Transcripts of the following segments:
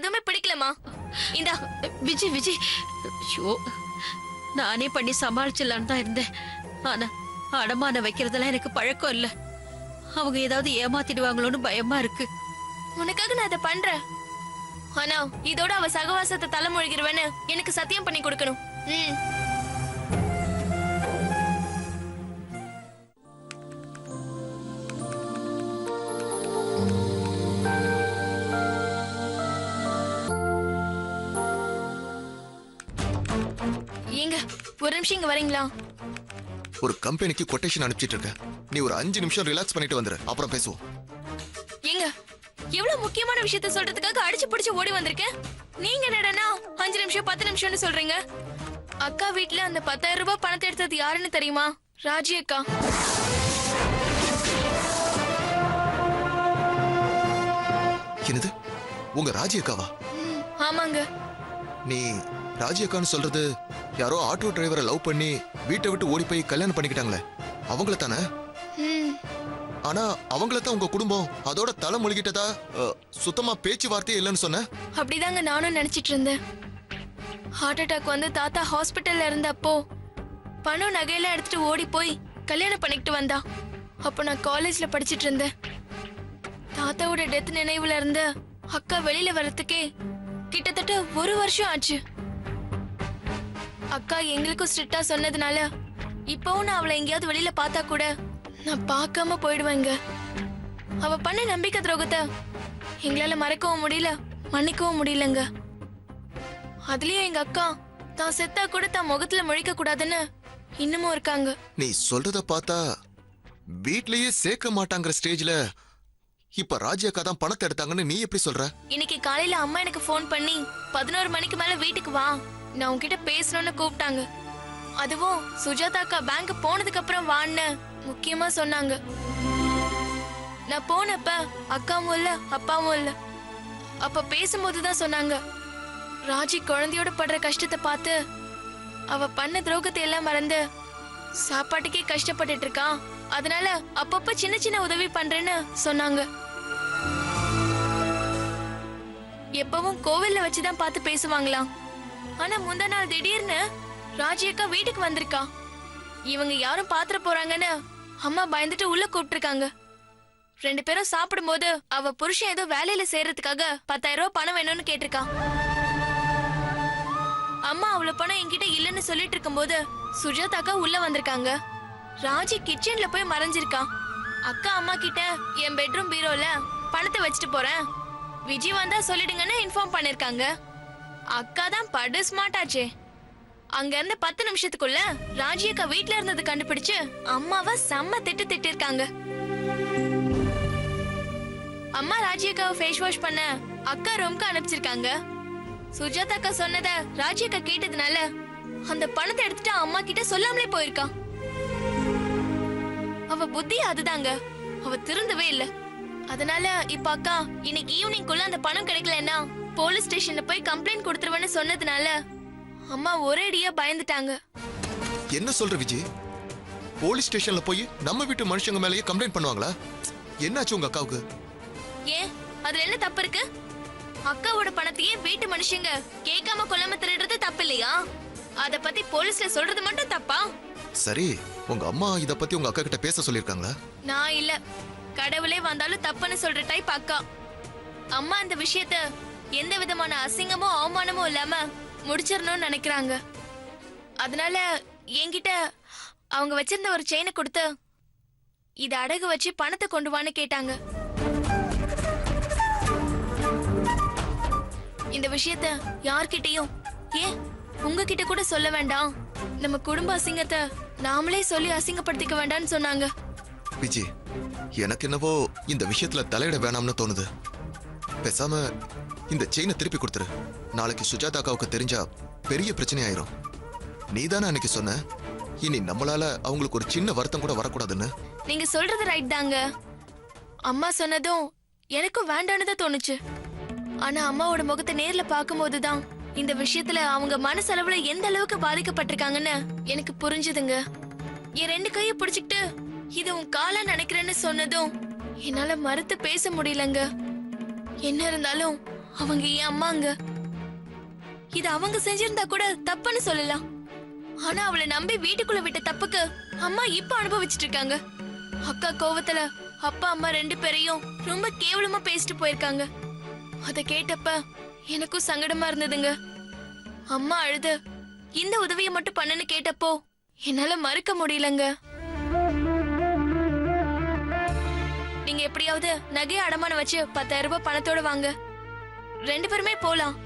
எதுவுமே பிடிக்கலமா. இந்தா. விஜய் விஜய், ஐயோ, நானே பண்ணி சமாளிச்சிடலான்னு தான் இருந்தேன். ஆனா அடமான வைக்கிறதெல்லாம் எனக்கு பழக்கம் இல்ல. அவங்க ஏதாவது ஏமாத்திடுவாங்களோன்னு பயமா இருக்கு. உனக்காக நான் அதை பண்றேன். ஆனா இதோட அவ சகவாசத்தை தலைமொழிகிறவன்னு எனக்கு சத்தியம் பண்ணி கொடுக்கணும். ஏங்க ஒரு நிமிஷம் இங்க வரீங்களா? ஒரு கம்பெனிக்கு கொட்டேஷன் அனுப்பிச்சிட்டு இருக்க. நீ ஒரு 5 நிமிஷம் ரிலாக்ஸ் பண்ணிட்டு வந்துரு, அப்புறம் பேசுவோம். ஏங்க எவ்வளவு முக்கியமான விஷயத்த சொல்றதுக்காக அடிச்சு பிடிச்சு ஓடி வந்திருக்கேன். நீங்க என்னடா 5 நிமிஷம் 10 நிமிஷம்னு சொல்றீங்க? அக்கா வீட்ல அந்த 10,000 ரூபாய் பணத்தை எடுத்தது யாருன்னு தெரியுமா? ராஜி அக்கா. என்னது, உங்க ராஜி அக்காவா? ஆமாங்க. நீ ராஜி அக்கான்னு சொல்றது யாரோ ஆட்டோ டிரைவரை லவ் பண்ணி வீட்டை விட்டு ஓடி போய் கல்யாணம் பண்ணிக்கிட்டாங்களே, அவங்கள தானே? ஆனா அவங்கள தான் உங்க குடும்பம் அதோட தலை மொழிகிட்டதா சுத்தமா பேச்சுவார்த்தையே இல்லைன்னு சொன்ன. அப்படிதாங்க நானும் நினைச்சிட்டு இருந்தேன். ஹார்ட் அட்டாக் வந்து தாத்தா ஹாஸ்பிட்டல்ல இருந்தப்போ பணம் நகையெல்லாம் எடுத்துட்டு ஓடி போய் கல்யாணம் பண்ணிக்கிட்டு வந்தா. அப்போ நான் காலேஜ்ல படிச்சிட்டு இருந்தேன். தாத்தாவோட டெத் நினைவுல இருந்து அக்கா வெளியில வர்றதுக்கே கிட்டத்தட்ட 1 வருஷம் ஆச்சு. அக்கா எங்களுக்கும் ஸ்ட்ரிக்டா சொன்னதுனால இப்பவும் நான் அவளை எங்கேயாவது வெளியில பார்த்தா கூட நான் பார்க்காம போயிடுவேங்க. அவ பண்ண நம்பிக்கை துரோகத்தை எங்களால மறக்கவும் முடியல, மன்னிக்கவும் முடியலங்க. அதுலயும் எங்க அக்கா தான் செத்தா கூட தான் முகத்துல முழிக்க கூடாதுன்னு இன்னமும் இருக்காங்க. நீ சொல்றத பார்த்தா வீட்லயே சேர்க்க மாட்டாங்கிற ஸ்டேஜ்ல இப்ப ராஜி அக்கா தான் பணத்தை எடுத்தாங்கன்னு நீ எப்படி சொல்ற? இன்னைக்கு காலையில அம்மா எனக்கு போன் பண்ணி 11 மணிக்கு மேல வீட்டுக்கு வா, நான் உன்கிட்ட பேசணும்னு கூப்பிட்டாங்க. அதுவும் சுஜாதா அக்கா பேங்க் போனதுக்கு அப்புறம் வான்னு முக்கியமா சொன்னாங்க. நான் போனப்ப அக்காவும் இல்ல அப்பாவும் இல்ல. அப்ப பேசும்போதுதான் சொன்னாங்க, ராஜி குழந்தையோட படுற கஷ்டத்தை பார்த்து அவ பண்ண துரோகத்தை எல்லாம் மறந்து சாப்பாட்டுக்கே கஷ்டப்பட்டுட்டு இருக்கான். அதனால அப்பப்ப சின்ன சின்ன உதவி பண்றேன்னு சொன்னாங்க. எப்பவும் கோவில்ல வச்சுதான் பார்த்து பேசுவாங்களாம். ஆனா முந்தா நாள் திடீர்னு ராஜி அக்கா வீட்டுக்கு வந்திருக்கா. இவங்க யாரும் பாத்திர போறாங்கன்னு அம்மா பயந்துட்டு உள்ள கூப்பிட்டுருக்காங்க. 2 பேரும் சாப்பிடும் போது அவ புருஷன் ஏதோ வேலையில சேர்றதுக்காக 10,000 ரூபாய் பணம் வேணும்னு கேட்டிருக்கா. அம்மா அவ்வளவு பணம் என்கிட்ட இல்லன்னு சொல்லிட்டு இருக்கும் போது சுஜாதா அக்கா உள்ள வந்திருக்காங்க. ராஜி கிச்சன்ல போய் மறைஞ்சிருக்கா. அக்கா அம்மா கிட்ட என் பெட்ரூம் பீரோல பணத்தை வச்சுட்டு போறேன், விஜய் வந்தா சொல்லிடுங்கன்னு இன்ஃபார்ம் பண்ணிருக்காங்க. அக்கா தான் படு ஸ்மார்ட் ஆச்சே. அங்க இருந்து 10 நிமிஷத்துக்குள்ள ராஜி அக்கா வீட்ல இருந்தது கண்டுபிடிச்சு அம்மாவை செம்ம திட்டு இருக்காங்க. அம்மா ராஜி அக்காவை ஃபேஸ் வாஷ் பண்ண அக்கா ரூம்க்கு அனுப்பிச்சிருக்காங்க. சுஜாதா அக்கா சொன்னத ராஜி அக்கா கேட்டதுனால அந்த பணத்தை எடுத்துட்டு அம்மா கிட்ட சொல்லாமலே போயிருக்கா. அவ புத்தி அதுதாங்க, அவ திருந்தவே இல்ல. அதனால இப்ப அக்கா இன்னைக்கு ஈவினிங்குள்ள அந்த பணம் கிடைக்கலன்னா போலீஸ் ஸ்டேஷன்ல போய் கம்ப்ளைண்ட் கொடுத்துருவேன்னு சொன்னதுனால அம்மா ஒரேடியா பயந்துட்டாங்க. என்ன சொல்ற விஜய்? போலீஸ் ஸ்டேஷன்ல போய் நம்ம வீட்டு மனுஷங்க மேலயே கம்ப்ளைண்ட் பண்ணுவாங்களா? என்னாச்சு உங்க அக்காவுக்கு? ஏன் அதுல என்ன தப்பு இருக்கு? அக்காவோட பணத்தையே வீட்டு மனுஷங்க கேட்காம கொல்லாம திருடுறது தப்பு இல்லையா? அத பத்தி போலீஸ்ல சொல்றது மட்டும் தப்பா? சரி, உங்க அம்மா இத பத்தி உங்க அக்கா கிட்ட பேச சொல்லிருக்காங்களா? நான் இல்ல, கடவுளே வந்தாலும் தப்புன்னு சொல்ற டைப் அக்கா. அம்மா இந்த விஷயத்த எந்த விதமான அசிங்கமோ அவமானமோ இல்லாம முடிச்சிடணும்னு நினைக்கிறாங்க. அதனால என்கிட்ட அவங்க வச்சிருந்த ஒரு செயினை கொடுத்து இத அடகு வச்சு பணத்தை கொண்டு வான்னு கேட்டாங்க. இந்த விஷயத்த யார்கிட்டயும், ஏன் உங்ககிட்ட கூட சொல்ல வேண்டாம், நம்ம குடும்ப அசிங்கத்தை நாமளே சொல்லி அசிங்கப்படுத்திக்க வேண்டாம்னு சொன்னாங்க. விஜய், எனக்கு என்னவோ இந்த விஷயத்துல தலையிட வேணாம்னு தோணுது. பேசாம இந்த செயினை திருப்பி கொடுத்துரு. நாளைக்கு சுஜாதா அக்காவுக்கு தெரிஞ்சா பெரிய பிரச்சனை ஆயிரும். நீதானே அன்னைக்கு சொன்ன இனி நம்மளால அவங்களுக்கு ஒரு சின்ன வருத்தம் கூட வரக்கூடாதுன்னு. நீங்க சொல்றது ரைட் தாங்க. அம்மா சொன்னதும் எனக்கும் வேண்டான்னு தான் தோணுச்சு. ஆனா அம்மாவோட முகத்தை நேர்ல பார்க்கும் போதுதான் இந்த விஷயத்துல அவங்க மனசளவுல எந்த அளவுக்கு பாதிக்கப்பட்டிருக்காங்கன்னு எனக்கு புரிஞ்சுதுங்க. என் 2 கையை பிடிச்சிக்கிட்டு இது உன் காலா நினைக்கிறேன்னு சொன்னதும் என்னால மறுத்து பேச முடியலங்க. என்ன இருந்தாலும் அவங்க என் அம்மாங்க. இது அவங்க செஞ்சிருந்தா கூட தப்புன்னு சொல்லலாம். ஆனா அவளை நம்பி வீட்டுக்குள்ள விட்ட தப்புக்கு அம்மா இப்ப அனுபவிச்சுட்டு இருக்காங்க. அக்கா கோவத்துல அப்பா அம்மா 2 பேரையும் ரொம்ப கேவலமா பேசிட்டு போயிருக்காங்க. அத கேட்டப்ப எனக்கும் சங்கடமா இருந்ததுங்க. அம்மா அழுது இந்த உதவியை மட்டும் பண்ணுன்னு கேட்டப்போ என்னால மறுக்க முடியலங்க. நீங்க எப்படியாவது நகையை அடமானம் வச்சு 10,000 ரூபாய் பணத்தோட வாங்க. 2 பேருமே போலாம்.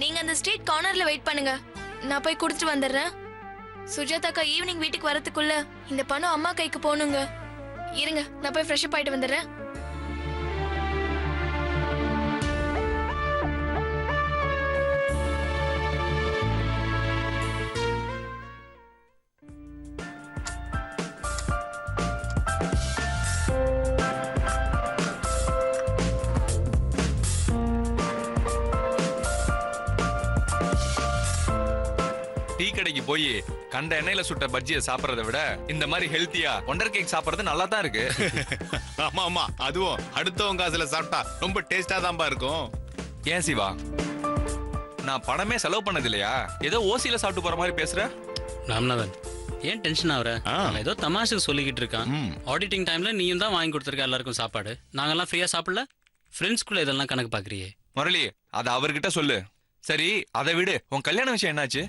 நீங்க அந்த ஸ்ட்ரீட் கார்னர்ல வெயிட் பண்ணுங்க. நான் போய் குடுத்துட்டு வந்துடுறேன். சுஜாதாக்கா ஈவினிங் வீட்டுக்கு வரதுக்குள்ள இந்த பணம் அம்மா கைக்கு போகணுங்க. இருங்க, நான் போய் ஃப்ரெஷ் அப் ஆயிட்டு வந்துடுறேன். டீ கடைக்கு போய் கண்ட எண்ணெயில சுட்ட பஜ்ஜியை சாப்பிடறதை விட இந்த மாதிரி ஹெல்த்தியா ஒண்டர் கேக் சாப்பிடுறது நல்லா தான் இருக்கு. ஆமா ஆமா, அதுவும் அடுத்தவங்க காசுல சாப்பிட்டா ரொம்ப டேஸ்டா தான்பா இருக்கும். ஏன் சிவா, நான் பணமே செலவு பண்ணது இல்லையா? ஏதோ ஓசியில சாப்பிட்டு போற மாதிரி பேசுற. ராம்நாதன், ஏன் டென்ஷன் ஆகுற? அவன் ஏதோ தமாஷுக்கு சொல்லிக்கிட்டு இருக்கான். ஆடிட்டிங் டைம்ல நீயும் தான் வாங்கி கொடுத்துருக்க எல்லாருக்கும் சாப்பாடு. நாங்கெல்லாம் ஃப்ரீயா சாப்பிடல. ஃப்ரெண்ட்ஸ்குள்ள இதெல்லாம் கணக்கு பாக்குறியே. முரளி, அதை அவர்கிட்ட சொல்லு. சரி, அதை விடு. உன் கல்யாண விஷயம் என்னாச்சு?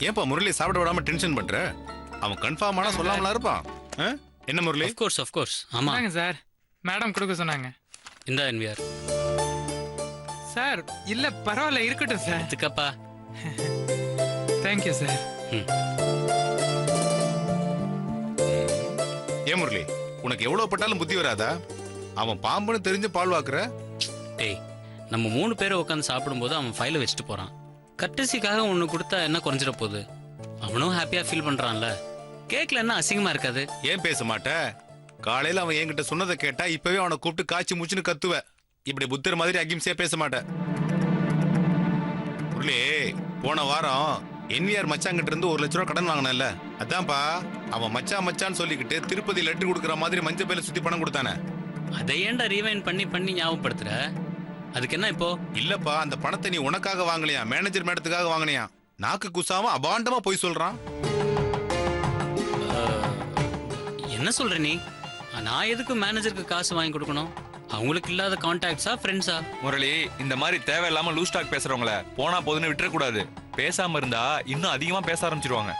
ஏன்பா முரளி சாப்பிட விடாம டென்ஷன் பண்ற? அவன் கன்ஃபார்ம் ஆனா சொல்லாமலா இருப்பான். என்ன முரளி? Of course. ஆமா சார், மேடம் கொடுக்க சொன்னாங்க. இந்த என்விஆர் சார். இல்ல பரவாயில்ல, இருக்கட்டும் சார். இதுக்கப்பா. Thank you sir. ஏன் முரளி, உனக்கு எவ்வளவு பட்டாலும் புத்தி வராதா? அவன் பாம்புன்னு தெரிஞ்சு பால் வாக்குற. டேய், நம்ம 3 பேரை உட்காந்து சாப்பிடும்போது அவன் ஃபைலை வச்சுட்டு போறான். கட்டசிக்காக ஒன்று கொடுத்தா என்ன குறைஞ்சிட போகுது? அவனும் ஹாப்பியா ஃபீல் பண்றான்ல. கேக்ல என்ன அசிங்கமா இருக்காது? ஏன் பேச மாட்ட? காலையில அவன் என்கிட்ட சொன்னதை கேட்டா இப்பவே அவனை கூப்பிட்டு காய்ச்சி மூச்சுன்னு கத்துவ. இப்படி புத்தர் மாதிரி அகிம்சையா பேச மாட்டேன். முரளி, போன வாரம் என்விஆர் மச்சாங்கிட்ட இருந்து 1 லட்ச ரூபா கடன் வாங்கினல, அதான்ப்பா அவன் மச்சான்னு சொல்லிக்கிட்டு திருப்பதி லெட்டர் கொடுக்குற மாதிரி மஞ்சள் பையில சுத்தி பணம் கொடுத்தானே. அதை ஏன்டா ரீவைண்ட் பண்ணி ஞாபகப்படுத்துற? அதுக்கு என்ன இப்போ? இல்லப்பா, அந்த பணத்தை நீ உனக்காக வாங்கலையா, மேனேஜர் மேடத்துக்காக வாங்கினியா? நாக்கு குசாம அபாண்டமா போய் சொல்றான். என்ன சொல்ற நீ? நான் எதுக்கு மேனேஜருக்கு காசு வாங்கி கொடுக்கணும்? அவங்களுக்கு இல்லாத கான்டாக்ட்ஸா, ஃப்ரெண்ட்ஸா? முரளி, இந்த மாதிரி தேவையில்லாம லூஸ் டாக் பேசுறவங்கள போனா போதுன்னு விட்டுறக்கூடாது. பேசாம இருந்தா இன்னும் அதிகமா பேச ஆரம்பிச்சிருவாங்க.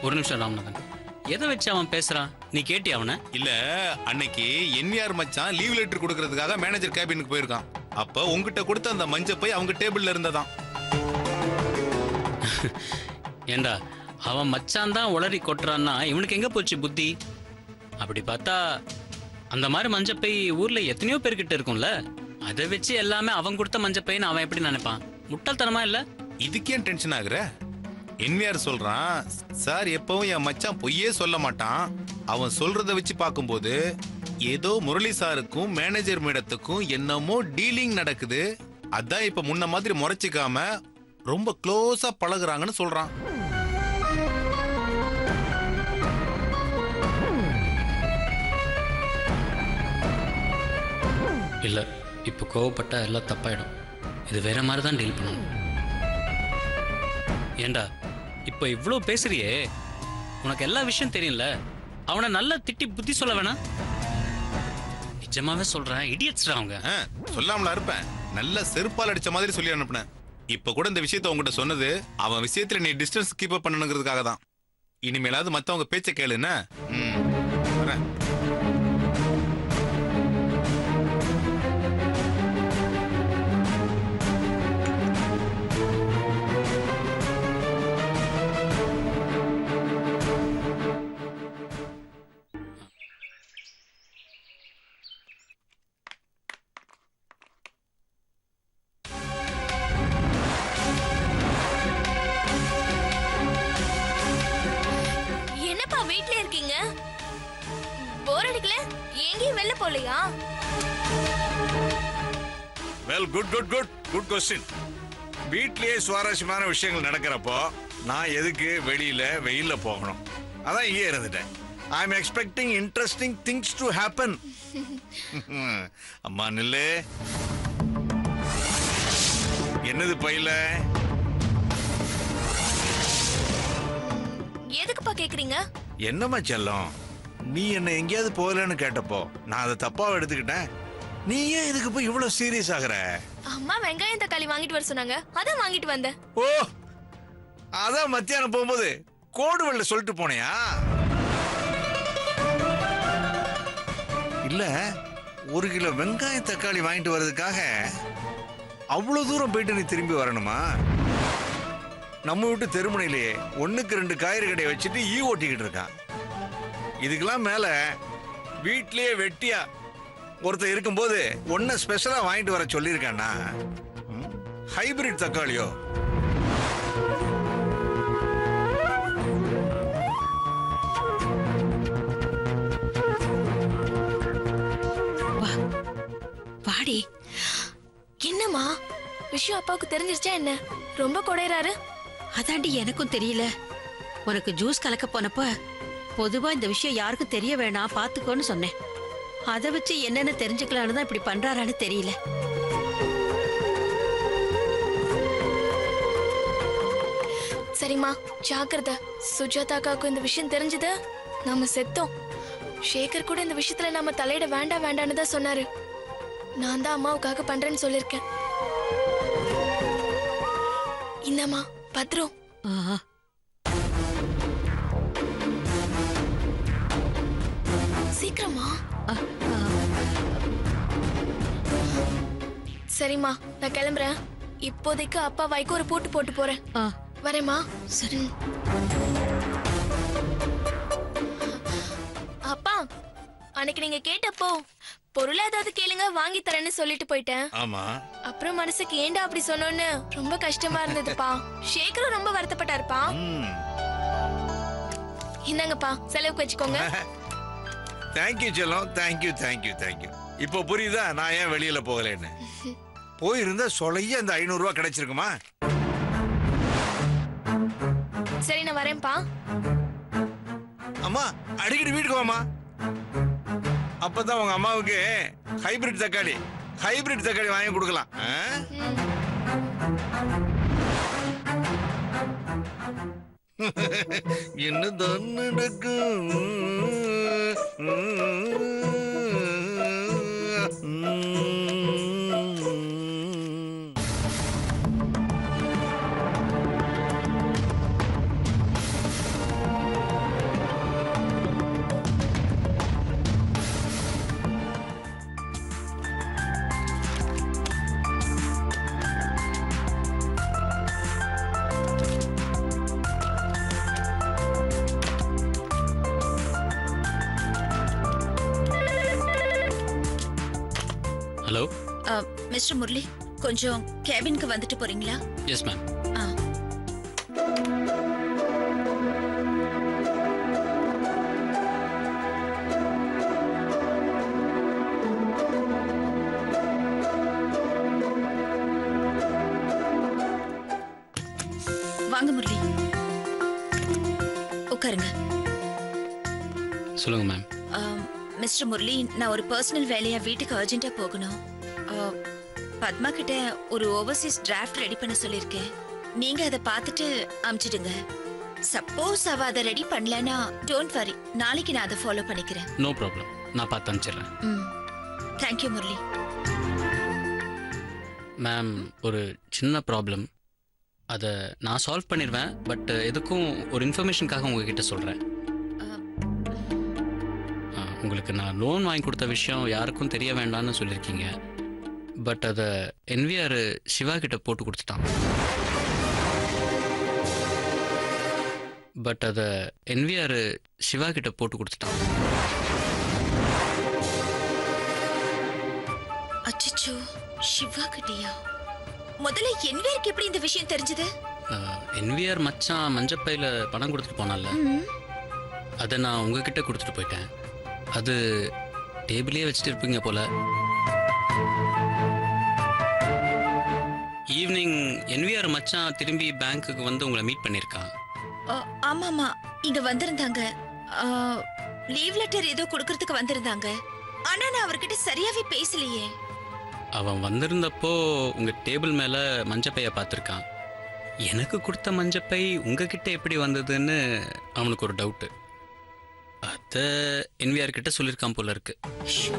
ஒரு நிமிஷம் ராம்நாதன், எதை வச்சு அவன் பேசுறான்? நீ கேட்டி அவனை? இல்ல, அன்னைக்கு என்விஆர் மச்சான் லீவ் லெட்டர் கொடுக்கறதுக்காக மேனேஜர் கேபினுக்கு போயிருக்கான். அப்ப உங்ககிட்ட கொடுத்த அந்த மஞ்சள் பை அவங்க டேபிள்ல இருந்ததான். ஏண்டா, அவன் மச்சான் தான் உளறி கொட்டுறான்னா இவனுக்கு எங்க போச்சு புத்தி? அப்படி பார்த்தா அந்த மாதிரி மஞ்சப்பை ஊர்ல எத்தனையோ பேர்கிட்ட இருக்கும்ல. அதை வச்சு எல்லாமே அவன் கொடுத்த மஞ்சப்பைன்னு அவன் எப்படி நினைப்பான்? முட்டாள்தனமா இல்ல? இதுக்கே டென்ஷன் ஆகுற? என்விஆர் சொல்றான், சார் எப்பவும் என் மச்சான் பொய்யே சொல்ல மாட்டான். அவன் சொல்றத வச்சு பார்க்கும்போது ஏதோ முரளி சாருக்கும் மேனேஜர் மேடத்துக்கும் என்னமோ டீலிங் நடக்குது. அதான் இப்ப முன்ன மாதிரி முறைச்சிக்காம ரொம்ப க்ளோஸா பழகுறாங்கன்னு சொல்றான். இல்ல, இப்போ கோவப்பட்டா எல்லாம் தப்பாயிடும். இது வேற மாதிரி தான் டீல் பண்ணணும். ஏண்டா, இப்போ இவ்வளோ பேசுறியே, உனக்கு எல்லா விஷயம் தெரியும்ல. அவனை நல்லா திட்டி புத்தி சொல்ல வேணாம்? நிஜமாவே சொல்றேன், இடியட்ஸ்டா அவங்க. சொல்லாமலா இருப்பேன்? நல்ல செருப்பால் அடிச்ச மாதிரி சொல்லி அனுப்புனேன். இப்ப கூட இந்த விஷயத்த உங்ககிட்ட சொன்னது அவன் விஷயத்துல நீ டிஸ்டன்ஸ் கீப் அப் பண்ணணுங்கிறதுக்காக தான். இனிமேலாவது மத்தவங்க பேச்ச கேளுன்னு. வரேன். போர் அடிக்கல? எங்கேயும் வெளில போலையா? Well, good good good good question. வீட்லயே சுவாரஸ்யமான விஷயங்கள் நடக்கிறப்போ நான் எதுக்கு வெளியில வெயில்ல போகணும்? அதான் இங்கே இருந்துட்டேன். I am expecting interesting things to happen. அம்மா நில்லு. என்னது பையில? எதுக்குப்பா கேக்குறீங்க? என்னம்மா செல்லம், நீ என்ன எங்கேயாவது போகலன்னு கேட்டப்போ நான் அதை தப்பாக எடுத்துக்கிட்டேன். நீ ஏன் இதுக்கு போய் இவ்வளவு சீரியஸ் ஆகுற? அம்மா வெங்காயம் தக்காளி வாங்கிட்டு வர சொன்னாங்க, அதான் வாங்கிட்டு வந்தேன். ஓ, அதான் மத்தியானம் போகும்போது கோடுவெல்ல சொல்லிட்டு போனியா? இல்ல, 1 கிலோ வெங்காயம் தக்காளி வாங்கிட்டு வர்றதுக்காக அவ்வளவு தூரம் போயிட்டு நீ திரும்பி வரணுமா? நம்ம வீட்டு தெருமுனையிலேயே 1க்கு 2 காய்கறி கடையை வச்சுட்டு ஓட்டிக்கிட்டு இருக்கான். இதுக்கெல்லாம் மேல வீட்லயே வெட்டியா ஒருத்தர் இருக்கும்போது ஒன்ன ஸ்பெஷலா வாங்கிட்டு வர சொல்லியிருக்கானா? ஹைபிரிட் தக்காளியோ? வாடி. என்னம்மா விஷயம் அப்பாவுக்கு தெரிஞ்சிருச்சா என்ன? ரொம்ப கொடையறாரு. அதாண்டி எனக்கும் தெரியல. உனக்கு ஜூஸ் கலக்க போனப்ப பொதுவா இந்த விஷயம் யாருக்கும் தெரிய வேணாம், பாத்துக்கோன்னு சொன்னேன். அதை வச்சு என்னென்ன தெரிஞ்சுக்கலான்னு தான் இப்படி பண்றாரான்னு தெரியல. சரிம்மா, ஜாக்கிரதை. சுஜாதாக்காவுக்கு இந்த விஷயம் தெரிஞ்சது நாம செத்தோம். சேகர் கூட இந்த விஷயத்துல நாம தலையிட வேண்டாம் வேண்டான்னு தான் சொன்னாரு. நான் தான் அம்மாவுக்காக பண்றேன்னு சொல்லிருக்கேன். இந்தம்மா பத்ரம். சீக்கிரமா. சரிம்மா, நான் கிளம்புறேன். இப்போதைக்கு அப்பா வாய்க்கு ஒரு பூட்டு போட்டு போறேன். வரேம்மா. சரி. அப்பா, அன்னைக்கு நீங்க கேட்டப்போ பொருள் ஏதாவது கேளுங்க வாங்கி தரேன்னு சொல்லிட்டு போயிட்டேன். ஆமா. அப்புறம் மனசுக்கு ஏண்டா அப்படி சொன்னோன்னு ரொம்ப கஷ்டமா இருந்ததுப்பா. சேகரும் ரொம்ப வருத்தப்பட்டாருப்பா. இந்தாங்கப்பா, செலவுக்கு வச்சுக்கோங்க. தேங்க்யூ செல்லம், தேங்க்யூ தேங்க்யூ தேங்க்யூ. இப்போ புரியுதா நான் ஏன் வெளியில போகலன்னு? போயிருந்தா சொலைய அந்த 500 ரூபாய் கிடைச்சிருக்குமா? சரி, நான் வரேன்ப்பா. அம்மா, அடிக்கடி வீட்டுக்கு வாமா. அப்பதான் உங்க அம்மாவுக்கு ஹைபிரிட் தக்காளி வாங்கி கொடுக்கலாம். என்னதான் நடக்கும்? ஹலோ மிஸ்டர் முரளி, கொஞ்சம் கேபினுக்கு வந்துட்டு போறீங்களா? Yes ma'am. வாங்க முரளி, உட்காருங்க. சொல்லுங்க மேம். மிஸ்டர் முரளி, நான் ஒரு பர்சனல் வேலையா வீட்டுக்கு அர்ஜென்ட்டா போகணும். பத்மா கிட்ட ஒரு ஓவர்சீஸ் டிராஃப்ட் ரெடி பண்ண சொல்லியிருக்கேன். நீங்க அதை பார்த்துட்டு அனுப்பிச்சிடுங்க. சப்போஸ் அவ அதை ரெடி பண்ணலனா டோன்ட் வரி, நாளைக்கு நான் அதை ஃபாலோ பண்ணிக்கிறேன். நோ ப்ராப்ளம், நான் பார்த்து அனுப்பிச்சிடுறேன். தேங்க்யூ முரளி. மேம், ஒரு சின்ன ப்ராப்ளம், அதை நான் சால்வ் பண்ணிடுவேன். பட் எதுக்கும் ஒரு இன்ஃபர்மேஷனுக்காக உங்ககிட்ட சொல்கிறேன். உங்களுக்கு நான் லோன் வாங்கி கொடுத்த விஷயம் யாருக்கும் தெரிய வேண்டாம்னு சொல்லியிருக்கீங்க. பட் அதை என்விஆர் சிவா கிட்ட போட்டு கொடுத்துட்டான். அச்சச்சோ, சிவா கிட்டயா? முதல்ல என்விஆருக்கு எப்படி இந்த விஷயம் தெரிஞ்சது? என்விஆர் மச்சான் மஞ்சப்பையில் பணம் கொடுத்துட்டு போனால, அதை நான் உங்ககிட்ட கொடுத்துட்டு போயிட்டேன். அது டேபிளே வச்சுட்டு இருப்பீங்க போல. ஈவினிங் என்விஆர் மச்சான் திரும்பி பேங்க்குக்கு வந்து உங்களை மீட் பண்ணியிருக்கான். ஆமாமா, இங்க வந்திருந்தாங்க. லீவ் லெட்டர் ஏதோ கொடுக்கறதுக்கு வந்திருந்தாங்க. ஆனா நான் அவர்கிட்ட சரியாவே பேசலையே. அவன் வந்திருந்தப்போ உங்க டேபிள் மேல மஞ்சப்பைய பார்த்துருக்கான். எனக்கு கொடுத்த மஞ்சப்பை உங்ககிட்ட எப்படி வந்ததுன்னு அவனுக்கு ஒரு டவுட்டு. அத என்விஆர் கிட்ட சொல்லியிருக்கான் போல இருக்கு. ஷோ,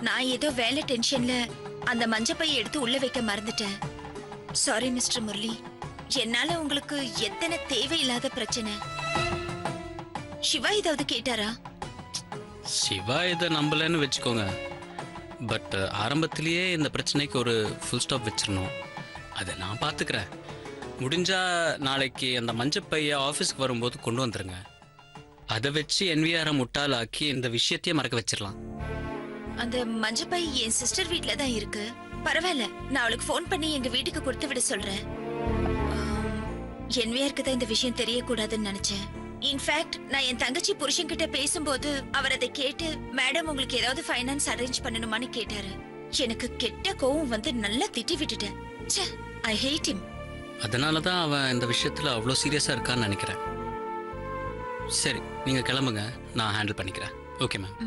நான் ஏதோ வேலை டென்ஷன்ல அந்த மஞ்சப்பையை எடுத்து உள்ள வைக்க மறந்துட்டேன். Sorry mister Murali. என்னால உங்களுக்கு எத்தனை தேவையில்லாத பிரச்சனை. சிவா ஏதாவது கேட்டாரா? சிவா இதை நம்பலன்னு வச்சுக்கோங்க. பட் ஆரம்பத்திலேயே இந்த பிரச்சனைக்கு ஒரு ஃபுல் ஸ்டாப் வச்சிடணும். அதை நான் பார்த்துக்கிறேன். முடிஞ்சா நாளைக்கு அந்த மஞ்சப்பையை ஆஃபீஸ்க்கு வரும்போது கொண்டு வந்துருங்க. அதை வச்சு என்விஆரை முட்டாளாக்கி இந்த விஷயத்தையே மறக்க வச்சிடலாம். அந்த மஞ்சப்பை என் சிஸ்டர் வீட்ல தான் இருக்கு. பரவாயில்ல, நான் அவளுக்கு ஃபோன் பண்ணி எங்க வீட்டுக்கு கொடுத்து விட சொல்றேன். என்விஆருக்கு தான் இந்த விஷயம் தெரியக்கூடாதுன்னு நினைச்சேன். இன்ஃபேக்ட் நான் என் தங்கச்சி புருஷன் கிட்ட பேசும்போது அவர் அதை கேட்டு மேடம் உங்களுக்கு ஏதாவது ஃபைனான்ஸ் அரேஞ்ச் பண்ணணுமான்னு கேட்டாரு. எனக்கு கெட்ட கோவம் வந்து நல்லா திட்டி விட்டுட்டேன். ஐ ஹேட் ஹிம். அதனால தான் அவன் இந்த விஷயத்துல அவ்வளோ சீரியஸா இருக்கான்னு நினைக்கிறேன். சரி, நீங்க கிளம்புங்க, நான் ஹேண்டில் பண்ணிக்கிறேன். Okay ma'am.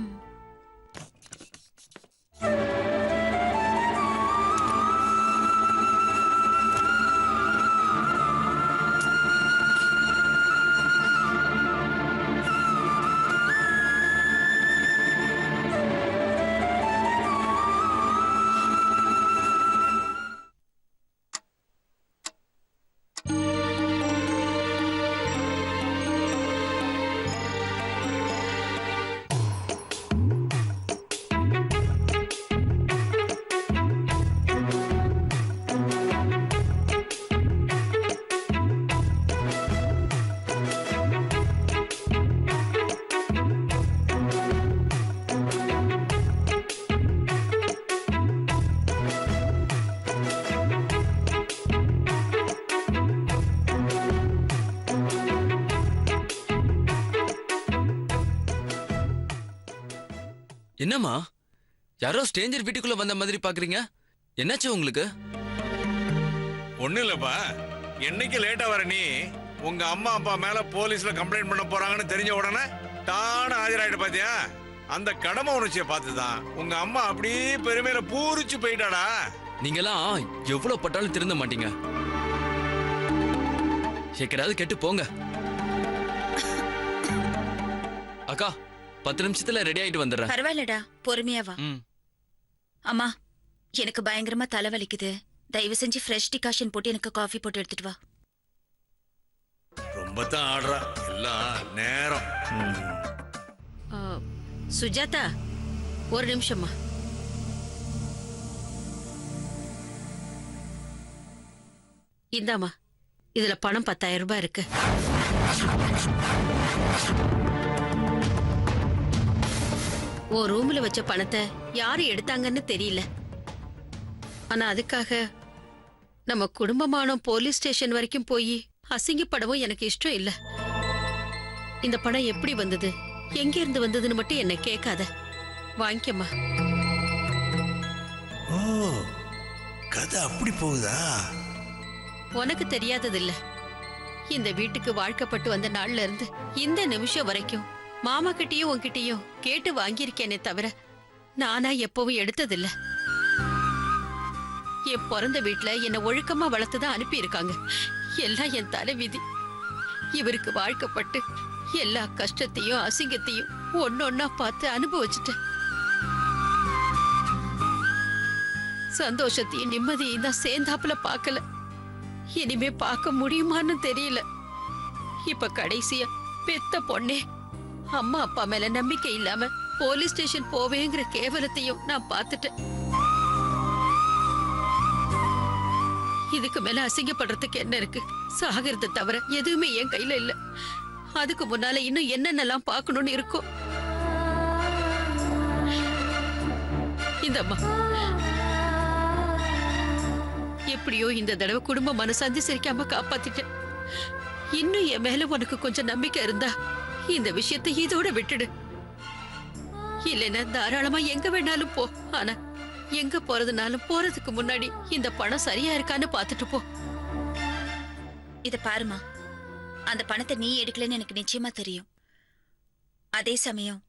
என்னம்மா, யாரோ ஸ்ட்ரேஞ்சர் வீட்டுக்குள்ள வந்த மாதிரி பாக்குறீங்க? என்னாச்சு உங்களுக்கு? ஒண்ணு இல்லப்பா, என்னைக்கு லேட்டா வர நீ உங்க அம்மா அப்பா மேல போலீஸ்ல கம்ப்ளைண்ட் பண்ண போறாங்கன்னு தெரிஞ்ச உடனே தான ஆஜராயிட்டு பாத்தியா? அந்த கடமை உணர்ச்சியை பார்த்துதான் உங்க அம்மா அப்படியே பெருமையில பூரிச்சு போயிட்டாடா. நீங்கெல்லாம் எவ்வளவு பட்டாலும் திருந்த மாட்டீங்க. எக்கடாவது கெட்டு போங்க. அக்கா, 10 நிமிஷத்துல ரெடி ஆயிட்டு வந்துடுறேன். பரவாயில்லடா, பொறுமையா வா. அம்மா, எனக்கு பயங்கரமா தலைவலிக்குது. தயவு செஞ்சு ஃப்ரெஷ் டிகாஷன் போட்டு எனக்கு காஃபி போட்டு எடுத்துட்டு வா. ரொம்ப தான் ஆடுறா, எல்லாம் நேரம். சுஜாதா, ஒரு நிமிஷமா. இந்தாமா, இதுல பணம் 10,000 ரூபாய் இருக்கு. உன் ரூம்ல வச்ச பணத்தை யாரு எடுத்தாங்கன்னு தெரியல. ஆனா அதுக்காக நம்ம குடும்பமானோம் போலீஸ் ஸ்டேஷன் வரைக்கும் போய் அசிங்கப்படவும் எனக்கு இஷ்டம் இல்ல. இந்த பணம் எப்படி வந்தது, எங்க இருந்து வந்ததுன்னு மட்டும் என்ன கேட்காத. வாங்கிக்கம்மா. ஓ, கதை அப்படி போகுதா? உனக்கு தெரியாதது இல்ல. இந்த வீட்டுக்கு வாழ்க்கப்பட்டு வந்த நாள்ல இருந்து இந்த நிமிஷம் வரைக்கும் மாமா கிட்டயும் உன்கிட்டயும் கேட்டு வாங்கியிருக்கேனே தவிர நானா எப்பவும் எடுத்ததில்ல. என் பிறந்த வீட்டுல என்ன ஒழுக்கமா வளர்த்துதான் அனுப்பி இருக்காங்க. எல்லாம் என் தலை விதி. இவருக்கு வாழ்க்கப்பட்டு எல்லா கஷ்டத்தையும் அசிங்கத்தையும் ஒன்னொன்னா பார்த்து அனுபவிச்சுட்டேன். சந்தோஷத்தையும் நிம்மதியையும் தான் சேர்ந்தாப்புல பார்க்கல. இனிமே பார்க்க முடியுமான்னு தெரியல. இப்ப கடைசியா பெத்த பொண்ணே அம்மா அப்பா மேல நம்பிக்கை இல்லாம போலீஸ் ஸ்டேஷன் போவேங்கிற கேவலத்தையும் நான் பார்த்துட்டேன். இதுக்கு மேல அசிங்கப்படுறதுக்கு என்ன இருக்கு? சாகிறத தவிர எதுவுமே என் கையில இல்ல. அதுக்கு முன்னால இன்னும் என்னென்னலாம் பார்க்கணும்னு இருக்கும். இந்தம்மா, எப்படியோ இந்த தடவை குடும்ப மனசாந்தி சிரிக்காம காப்பாத்திட்டேன். இன்னும் என் மேல உனக்கு கொஞ்சம் நம்பிக்கை இருந்தா இந்த விஷயத்தை இதோட விட்டுடு. இல்லைன்னா தாராளமா எங்க வேணாலும் போ. ஆனா எங்க போறதுனாலும் போறதுக்கு முன்னாடி இந்த பணம் சரியா இருக்கான்னு பாத்துட்டு போ. இத பாருமா, அந்த பணத்தை நீ எடுக்கலன்னு எனக்கு நிச்சயமா தெரியும். அதே சமயம்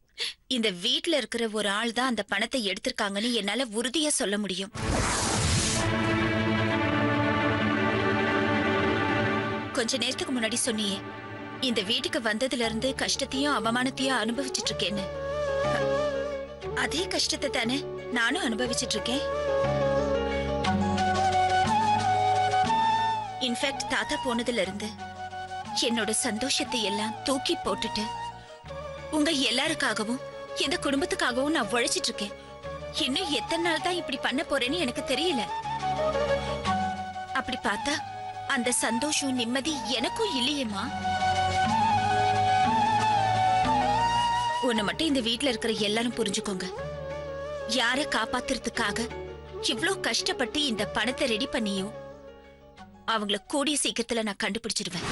இந்த வீட்ல இருக்கிற ஒரு ஆள் தான் அந்த பணத்தை எடுத்திருக்காங்கன்னு என்னால உறுதியா சொல்ல முடியும். கொஞ்ச நேரத்துக்கு முன்னாடி சொன்னியே, இந்த வீட்டுக்கு வந்ததுல இருந்து கஷ்டத்தையும் அவமானத்தையும் அனுபவிச்சுட்டு இருக்கேன்னு. அதே கஷ்டத்தை தானே நானும் அனுபவிச்சுட்டு இருக்கேன். இன்ஃபேக்ட் தாத்தா போனதுல இருந்து என்னோட சந்தோஷத்தை எல்லாம் தூக்கி போட்டுட்டு உங்க எல்லாருக்காகவும் எந்த குடும்பத்துக்காகவும் நான் உழைச்சிட்டு இருக்கேன். இன்னும் எத்தனை நாள் தான் இப்படி பண்ண போறேன்னு எனக்கு தெரியல. அப்படி பார்த்தா அந்த சந்தோஷம் நிம்மதி எனக்கும் இல்லையேம்மா. உன்னை மட்டும் இந்த வீட்ல இருக்கிற எல்லாரும் புரிஞ்சுக்கோங்க. யார காப்பாத்துறதுக்காக இவ்ளோ கஷ்டப்பட்டு இந்த பணத்தை ரெடி பண்ணியும் அவங்கள கூடிய சீக்கிரத்துல நான் கண்டுபிடிச்சிடுவேன்.